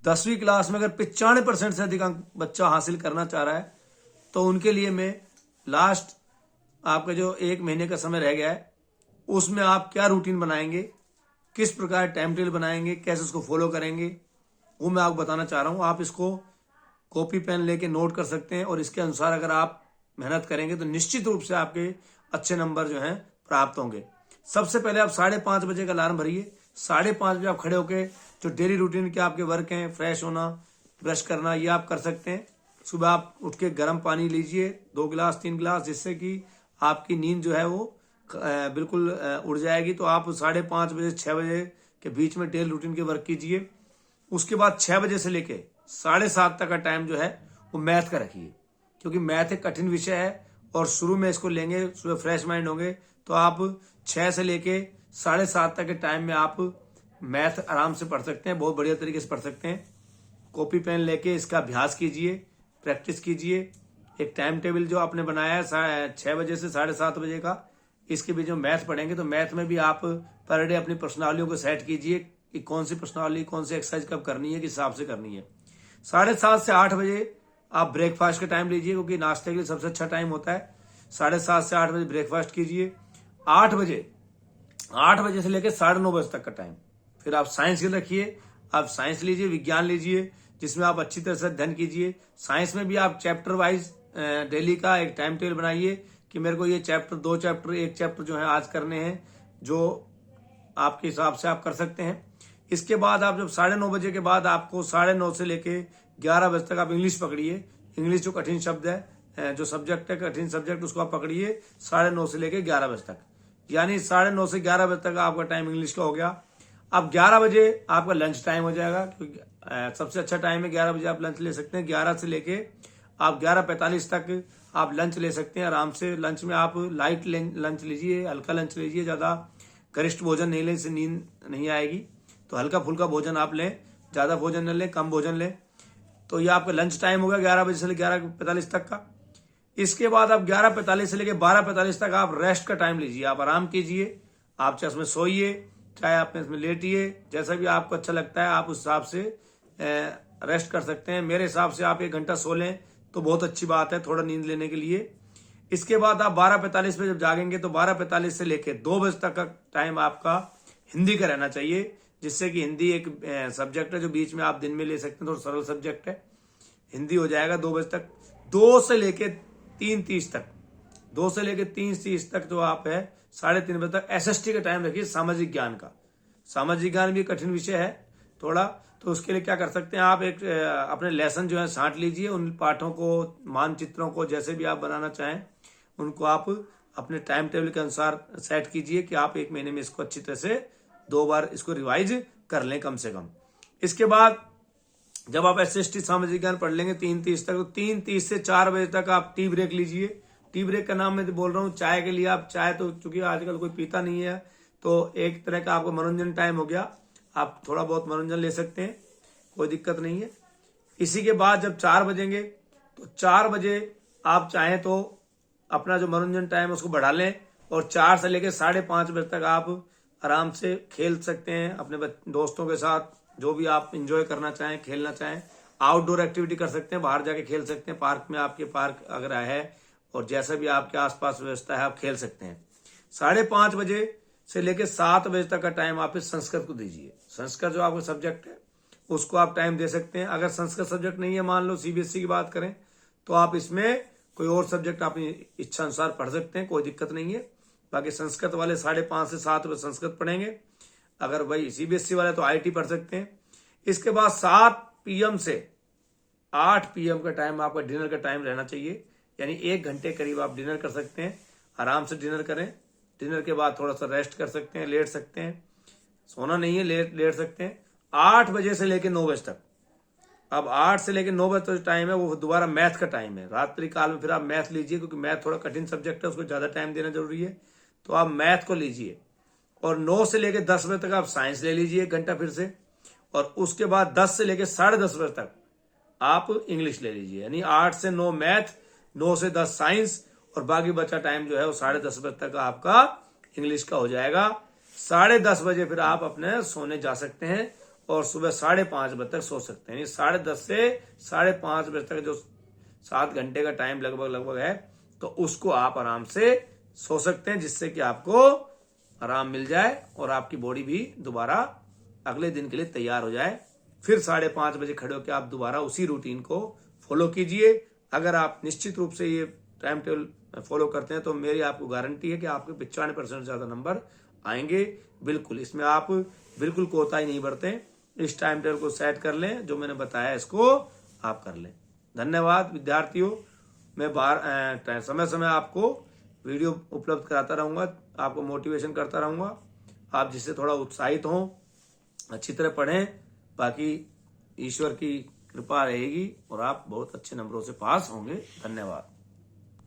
10वीं क्लास में अगर 95% से अधिक अंक बच्चा हासिल करना चाह रहा है तो उनके लिए मैं लास्ट आपका जो 1 महीने का समय रह गया है उसमें आप क्या रूटीन बनाएंगे, किस प्रकार टाइम टेबल बनाएंगे, कैसे उसको फॉलो करेंगे, वो मैं आपको बताना चाह रहा हूँ। आप इसको कॉपी पेन लेके नोट कर सकते हैं और इसके अनुसार अगर आप मेहनत करेंगे तो निश्चित रूप से आपके अच्छे नंबर जो हैं प्राप्त होंगे। सबसे पहले आप 5:30 बजे का अलार्म भरिए। 5:30 बजे आप खड़े होके जो डेली रूटीन के आपके वर्क हैं, फ्रेश होना, ब्रश करना, ये आप कर सकते हैं। सुबह आप उठ के गर्म पानी लीजिए 2 गिलास 3 गिलास, जिससे कि आपकी नींद जो है वो बिल्कुल उड़ जाएगी। तो आप 5:30 बजे 6 बजे के बीच में डेली रूटीन के वर्क कीजिए। उसके बाद 6 बजे से लेके 7:30 तक का टाइम जो है वो मैथ का रखिए, क्योंकि मैथ एक कठिन विषय है और शुरू में इसको लेंगे, सुबह फ्रेश माइंड होंगे तो आप 6 से लेके 7:30 तक के टाइम में आप मैथ आराम से पढ़ सकते हैं, बहुत बढ़िया तरीके से पढ़ सकते हैं। कॉपी पेन लेके इसका अभ्यास कीजिए, प्रैक्टिस कीजिए। एक टाइम टेबल जो आपने बनाया है 6 बजे से 7:30 बजे का, इसके बीच में मैथ पढ़ेंगे तो मैथ में भी आप पर डे अपनी प्रश्नावलियों को सेट कीजिए कि कौन सी प्रश्नावली, कौन सी एक्सरसाइज कब करनी है, किस हिसाब से करनी है। 7:30 से 8 बजे आप ब्रेकफास्ट का टाइम लीजिए, क्योंकि नाश्ते के लिए सबसे अच्छा टाइम होता है। 7:30 से 8 बजे ब्रेकफास्ट कीजिए। 8 बजे से लेकर 9:30 बजे तक का टाइम फिर आप साइंस के रखिए। आप साइंस लीजिए, विज्ञान लीजिए, जिसमें आप अच्छी तरह से अध्ययन कीजिए। साइंस में भी आप चैप्टर वाइज डेली का एक टाइम टेबल बनाइए कि मेरे को ये चैप्टर, 2 चैप्टर, 1 चैप्टर जो है आज करने हैं, जो आपके हिसाब से आप कर सकते हैं। इसके बाद आप जब 9:30 बजे के बाद आपको 9:30 से लेके 11 बजे तक आप इंग्लिश पकड़िए। इंग्लिश जो कठिन शब्द है, जो सब्जेक्ट है कठिन सब्जेक्ट, उसको आप पकड़िए 9:30 से लेके 11 बजे तक, यानी 9:30 से 11 बजे तक आपका टाइम इंग्लिश का हो गया। अब 11 बजे आपका लंच टाइम हो जाएगा, क्योंकि सबसे अच्छा टाइम है 11 बजे आप लंच ले सकते हैं। 11 से लेके आप 11:45 तक आप लंच ले सकते हैं आराम से। लंच में आप लाइट लंच लीजिए, हल्का लंच लीजिए, ज्यादा गरिष्ठ भोजन नहीं लें, इससे नींद नहीं आएगी। तो हल्का फुल्का भोजन आप लें, ज्यादा भोजन न लें, कम भोजन लें। तो ये आपका लंच टाइम होगा 11 बजे से लेकर 11:45 तक का। इसके बाद आप 11:45 से लेकर 12:45 तक आप रेस्ट का टाइम लीजिए, आप आराम कीजिए। आप चाहे उसमें सोइए, चाहे आप इसमें लेटिए, जैसा भी आपको अच्छा लगता है आप उस हिसाब से रेस्ट कर सकते हैं। मेरे हिसाब से आप 1 घंटा सो लें तो बहुत अच्छी बात है, थोड़ा नींद लेने के लिए। इसके बाद आप 12:45 पे जब जागेंगे तो 12:45 से लेकर 2 बजे तक का टाइम आपका हिंदी का रहना चाहिए, जिससे कि हिंदी एक सब्जेक्ट है जो बीच में आप दिन में ले सकते हैं, थोड़ा सरल सब्जेक्ट है। हिंदी हो जाएगा 2 बजे तक। 2 से लेके 3:30 तक, 2 से लेके 3:30 तक जो आप है 3:30 बजे तक एसएसटी का टाइम रखिए, सामाजिक ज्ञान का। सामाजिक ज्ञान भी कठिन विषय है थोड़ा, तो उसके लिए क्या कर सकते हैं आप, एक अपने लेसन जो है छांट लीजिए, उन पाठों को, मानचित्रों को, जैसे भी आप बनाना चाहें उनको आप अपने टाइम टेबल के अनुसार सेट कीजिए कि आप 1 महीने में इसको अच्छी तरह से 2 बार इसको रिवाइज कर लें कम से कम। इसके बाद जब आप एसएसटी सामाजिक ज्ञान पढ़ लेंगे 3:30 तक, तो 3:30 से 4 बजे तक आप टी ब्रेक लीजिए। टी ब्रेक का नाम मैं बोल रहा हूँ चाय के लिए। आप चाय तो चूंकि आजकल कोई पीता नहीं है, तो एक तरह का आपको मनोरंजन टाइम हो गया, आप थोड़ा बहुत मनोरंजन ले सकते हैं, कोई दिक्कत नहीं है। इसी के बाद जब 4 बजेंगे तो 4 बजे आप चाहें तो अपना जो मनोरंजन टाइम है उसको बढ़ा लें, और 4 से लेकर 5:30 बजे तक आप आराम से खेल सकते हैं अपने दोस्तों के साथ, जो भी आप एंजॉय करना चाहें, खेलना चाहें। आउटडोर एक्टिविटी कर सकते हैं, बाहर जाके खेल सकते हैं, पार्क में, आपके पार्क अगर है और जैसा भी आपके आसपास व्यवस्था है आप खेल सकते हैं। 5:30 बजे से लेकर 7 बजे तक का टाइम आप इस संस्कृत को दीजिए। संस्कृत जो आपका सब्जेक्ट है उसको आप टाइम दे सकते हैं। अगर संस्कृत सब्जेक्ट नहीं है, मान लो सीबीएसई की बात करें, तो आप इसमें कोई और सब्जेक्ट अपनी इच्छा अनुसार पढ़ सकते हैं, कोई दिक्कत नहीं है। बाकी संस्कृत वाले 5:30 से 7 बजे संस्कृत पढ़ेंगे। अगर भाई सीबीएसई वाले तो आईटी पढ़ सकते हैं। इसके बाद 7 PM से 8 PM का टाइम आपका डिनर का टाइम रहना चाहिए, यानी 1 घंटे करीब आप डिनर कर सकते हैं। आराम से डिनर करें। डिनर के बाद थोड़ा सा रेस्ट कर सकते हैं, लेट सकते हैं, सोना नहीं है, लेट सकते हैं। 8 बजे से लेकर 9 बजे तक, अब 8 से लेकर 9 बजे तक टाइम है वो दोबारा मैथ का टाइम है। रात्रि काल में फिर आप मैथ लीजिए, क्योंकि मैथ थोड़ा कठिन सब्जेक्ट है, उसको ज्यादा टाइम देना जरूरी है, तो आप मैथ को लीजिए। और 9 से लेकर 10 बजे तक आप साइंस ले लीजिए 1 घंटा फिर से, और उसके बाद 10 से लेकर 10:30 बजे तक आप इंग्लिश ले लीजिए। यानी 8 से 9 मैथ, 9 से 10 साइंस, और बाकी बचा टाइम जो है वो 10:30 बजे तक आपका इंग्लिश का हो जाएगा। 10:30 बजे फिर आप अपने सोने जा सकते हैं, और सुबह 5:30 बजे तक सो सकते हैं। 10:30 से 5:30 बजे तक जो 7 घंटे का टाइम लगभग है, तो उसको आप आराम से सो सकते हैं, जिससे कि आपको आराम मिल जाए और आपकी बॉडी भी दोबारा अगले दिन के लिए तैयार हो जाए। फिर 5:30 बजे खड़े होकर आप दोबारा उसी रूटीन को फॉलो कीजिए। अगर आप निश्चित रूप से ये टाइम टेबल फॉलो करते हैं तो मेरी आपको गारंटी है कि आपके 95% से ज्यादा नंबर आएंगे। बिल्कुल, इसमें आप बिल्कुल कोताही नहीं बरतें। इस टाइम टेबल को सेट कर लें, जो मैंने बताया इसको आप कर लें। धन्यवाद विद्यार्थियों। मैं समय समय आपको वीडियो उपलब्ध कराता रहूंगा, आपको मोटिवेशन करता रहूंगा, आप जिससे थोड़ा उत्साहित हों, अच्छी तरह पढ़ें। बाकी ईश्वर की कृपा रहेगी और आप बहुत अच्छे नंबरों से पास होंगे। धन्यवाद।